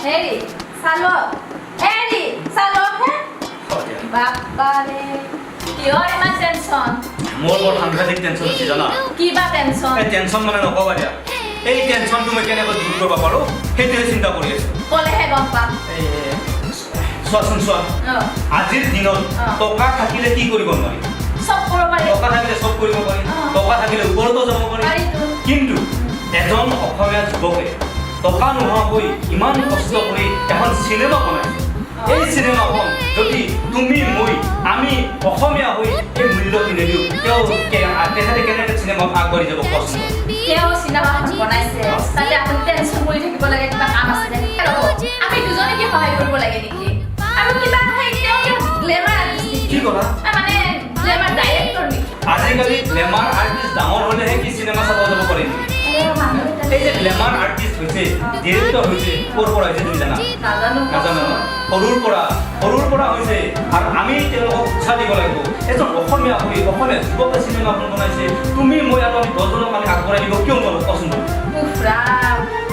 হেৰি চালো হেৰি চালো হে বাপাৰে কিয় ইমান টেনচন মোৰ বৰ সাংঘাতিক টেনচন হৈছে জানা কিবা টেনচন এই টেনচন মানে নকবা দিয়া এই টেনচনটো মই কেনেকৈ দূৰ কৰিব পাৰোঁ সেইটোৱে চিন্তা কৰি আছোঁ ক'লেহে গম পাম চোৱাচোন চোৱা আজিৰ দিনত টকা থাকিলে কি কৰিব নোৱাৰি চব কৰিব পাৰি টকা থাকিলে চব কৰিব পাৰি টকা থাকিলে ওপৰতো যাব পাৰি কিন্তু এজন অসমীয়া যুৱকে টকা নোহোৱাকৈ ইমান কষ্ট কৰি এখন চিনেমা বনাইছে এই চিনেমাখন যদি তুমি মই আমি অসমীয়া হৈ এই মূল্যটো নিদিওঁ তেখেতে কেনেকৈ চিনেমাত আগবাঢ়ি যাব কোৱাচোন তেওঁ চিনেমাখন বনাইছে তাতে আপুনি টেনচন কৰি থাকিব লাগে কিবা কাম আছে আমি দুজনে কি সহায় কৰিব লাগে নেকি আৰু কিবা তেওঁ গ্লেমাৰ আৰ্টিষ্ট কি ক'লা মানে গ্লেমাৰ ডাইৰেক্টৰ নেকি আজিকালি গ্লেমাৰ আৰ্টিষ্ট ডাঙৰ হ'লেহে কি চিনেমা চাব যাব পাৰে এই যে গ্লেমাৰ আৰ্টিষ্ট হৈছে ডিৰেক্টৰ হৈছে ক'ৰ পৰা হৈছে তুমি জানা নাজানো সৰুৰ পৰা হৈছে আৰু আমি তেওঁলোকক উৎসাহ দিব লাগিব এজন অসমীয়া হৈ অসমীয়া যুৱকে চিনেমাখন বনাইছে তুমি মই আৰু আমি দহজনক আমি আগবঢ়াই দিব কিয় নোৱাৰো কোৱাচোন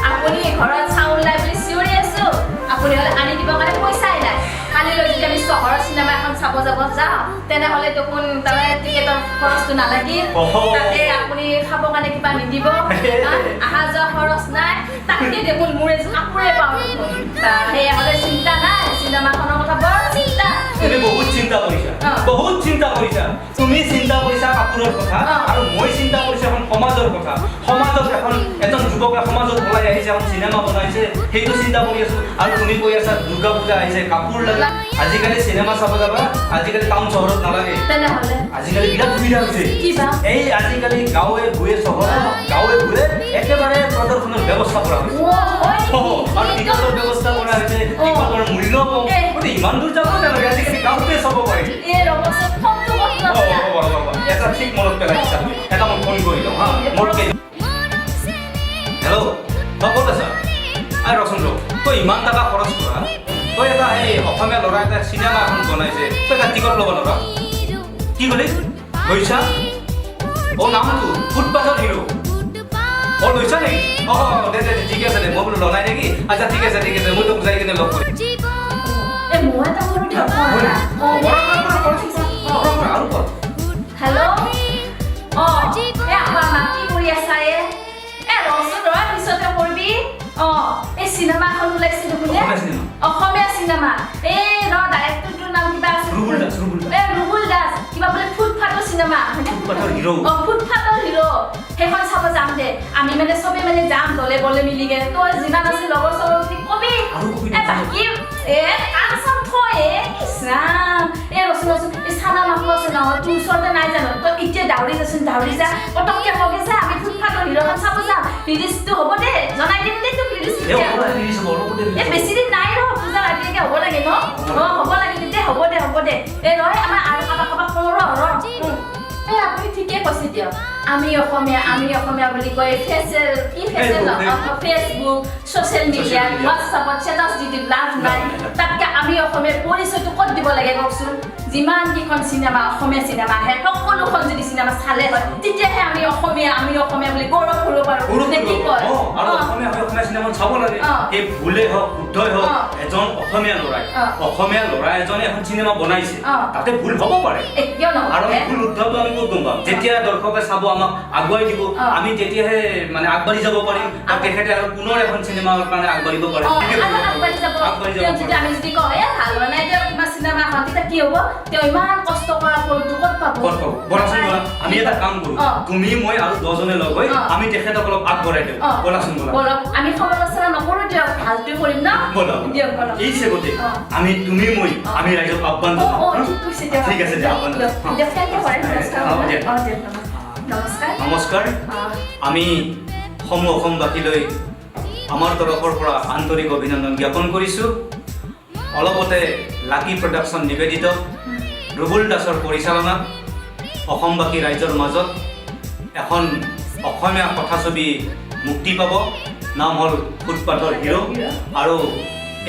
আপুনি ঘৰত চাউল নাই বুলি চিঞৰি আছো আপুনি হ'লে আনি দিবৰ কাৰণে পইচাই নাই কালিলৈ যদি আমি চহৰৰ চিনেমা এখন চাব যাব যাওঁ তেনেহ'লে দেখোন তাৰমানে টিকেটৰ খৰচটো নালাগিল তাতে আপুনি খাবৰ কাৰণে কিবা নিদিব অহা যোৱা খৰচ নাই তাতকৈ দেখোন মোৰ এযোৰ কাপোৰে পাওঁ দেখোন সেয়া হ'লে চিন্তা নাই চিনেমাখনৰ কথা বৰ চিন্তা তুমি বহুত চিন্তা কৰিছা তুমি চিন্তা কৰিছা কাপোৰৰ কথা আৰু মই চিন্তা কৰিছো এখন সমাজৰ কথা সমাজত এখন এজন যুৱকে সমাজত ওলাই আহিছে এখন চিনেমা বনাইছে সেইটো চিন্তা কৰি আছো আৰু তুমি কৈ আছা দুৰ্গা পূজা আহিছে কাপোৰ লাগে আজিকালি চিনেমা চাব যাবা আজিকালি টাউন চহৰত নালাগে তেনেহ'লে আজিকালি বিৰাট সুবিধা হৈছে এই আজিকালি গাঁৱে ভূঞে চহৰত গাঁৱে ভূঞে একেবাৰে প্ৰদৰ্শনৰ ব্যৱস্থা কৰা হৈছে আৰু টিকটৰ ব্যৱস্থা কৰা হৈছে টিকটৰ মূল্য কম গতিকে ইমান দূৰ যাব নালাগে আজিকালি গাঁৱতে চাব পাৰি এটা ঠিক মনত পেলাইছা তুমি এটা মই ফোন কৰি লওঁ হা মোৰ হেল্ল' ক'ত আছা ৰচোন তই ইমান টকা খৰচ কৰা তই এটা এই অসমীয়া ল'ৰা এটা চিনেমা এখন বনাইছে তই এটা টিকট ল'ব নোৱাৰা কি ক'লি লৈছা নামটো ফুটপাথৰ হিৰো লৈছা নেকি দে ঠিক আছে দে মই বোলো লনাই নেকি আচ্ছা ঠিক আছে মই তোক যাই কিনে লগ কৰিম হেল্ল' আমাৰ মাতি কৰি আছা ৰচোন পিছতে কৰিবি এই চিনেমাখন ওলাইছে দেখোন অসমীয়া চিনেমা এই ডাইৰেক্টৰটোৰ নাম কিবা আছে ৰুবুল দাস কিবা বোলে ফুটপাথৰ চিনেমা ফুটপাথৰ হিৰো সেইখন চাব যাম দে আমি মানে চবে মানে যাম দলে বলে মিলি গে তই যিমান আছে লগৰ চবৰ বুলি কবি বাকী কাম চাম থৈ ৰচোন এই চানা মাংস আছে নহয় তোৰ ওচৰতে নাই জানো তই এতিয়া দাউৰি যা পটককে কবি যে আমি ফুটপাথৰ হিৰোখন চাব যাম ৰিলিজটো হ'ব দে জনাই দিম দে তোক ৰিলিজ বেছি দিন নাই পূজা ৰাতিলৈকে হ'ব লাগে ন হ'ব লাগে তেতিয়া হ'ব দে ৰয় আমাৰ আৰু কাৰোবাক কওঁ আপুনি ঠিকে কৈছে দিয়ক আমি অসমীয়া বুলি কয় ফেচবুক ছ'চিয়েল মিডিয়াত হোৱাটছআপত ষ্টেটাছ দি দিম লাভ নাই তাতকৈ আমি অসমীয়াৰ পৰিচয়টো ক'ত দিব লাগে কওকচোন যিমান কেইখন চিনেমা অসমীয়া চিনেমা আহে সকলোখন যদি চিনেমা চালে হয় তেতিয়াহে আমি অসমীয়া বুলি গৌৰৱ কৰিব পাৰোঁ কি কয় অসমীয়া চিনেমা চাব লাগে এই ভুলে হওক শুদ্ধই হওক এজন অসমীয়া ল'ৰা এজনে এখন চিনেমা বনাইছে তাতে ভুল হ'ব পাৰে আৰু ভুল শুদ্ধটো আমি ক'ত গম পাম যেতিয়া দৰ্শকে চাব আমাক আগুৱাই দিব আমি তেতিয়াহে মানে আগবাঢ়ি যাব পাৰিম আৰু তেখেতে আৰু পুনৰ এখন চিনেমাৰ কাৰণে আগবাঢ়িব পাৰিম আমি যদি কওঁ ভাল বনাই দিয়ক কিবা চিনেমা এখন তেতিয়া কি হ'ব তেওঁ ইমান কষ্ট কৰা ফলটো ক'ত পাব বলাচোন আমি এটা কাম কৰোঁ তুমি মই আৰু 10 জনে লগ হৈ আমি তেখেতসকলক আগবঢ়াই দিওঁ বলাচোন বলক আমি সমালোচনা নকৰোঁ দিয়ক ভালটোৱে কৰিম ন দিয়ক বলক এই চেগতে আমি তুমি মই আমি ৰাইজক আহ্বান জনাম ঠিক আছে দিয়া আহ্বান নমস্কাৰ আমি অসমবাসীলৈ আমাৰ তৰফৰ পৰা আন্তৰিক অভিনন্দন জ্ঞাপন কৰিছোঁ অলপতে লাকি প্ৰডাকশ্যন নিবেদিত ৰুবুল দাসৰ পৰিচালনাত অসমবাসী ৰাইজৰ মাজত এখন অসমীয়া কথাছবি মুক্তি পাব নাম হ'ল ফুটপাথৰ হিৰো আৰু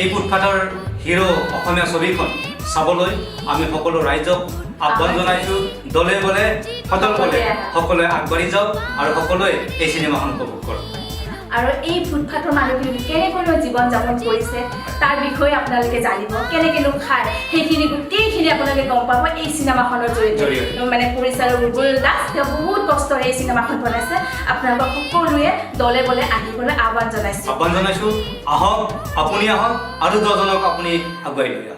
এই ফুটপাথৰ হিৰো অসমীয়া ছবিখন চাবলৈ আমি সকলো ৰাইজক আহ্বান জনাইছোঁ দলে বলে সকলোৱে আগবাঢ়ি যাওক আৰু সকলোৱে এই চিনেমাখন উপভোগ কৰক আৰু এই ফুটপাথৰ মানুহখিনি কেনেকৈ জীৱন যাপন কৰিছে তাৰ বিষয়ে আপোনালোকে জানিব কেনেকেনো খায় সেইখিনি গোটেইখিনি আপোনালোকে গম পাব এই চিনেমাখনৰ জৰিয়তে মানে পৰিচালক ৰুবুল দাস তেওঁ বহুত কষ্টৰে এই চিনেমাখন বনাইছে আপোনালোকক সকলোৱে দলে বলে আহিবলৈ আহ্বান জনাইছোঁ আহক আপুনি আহক আৰু 10জনক আপুনি আগুৱাই লৈ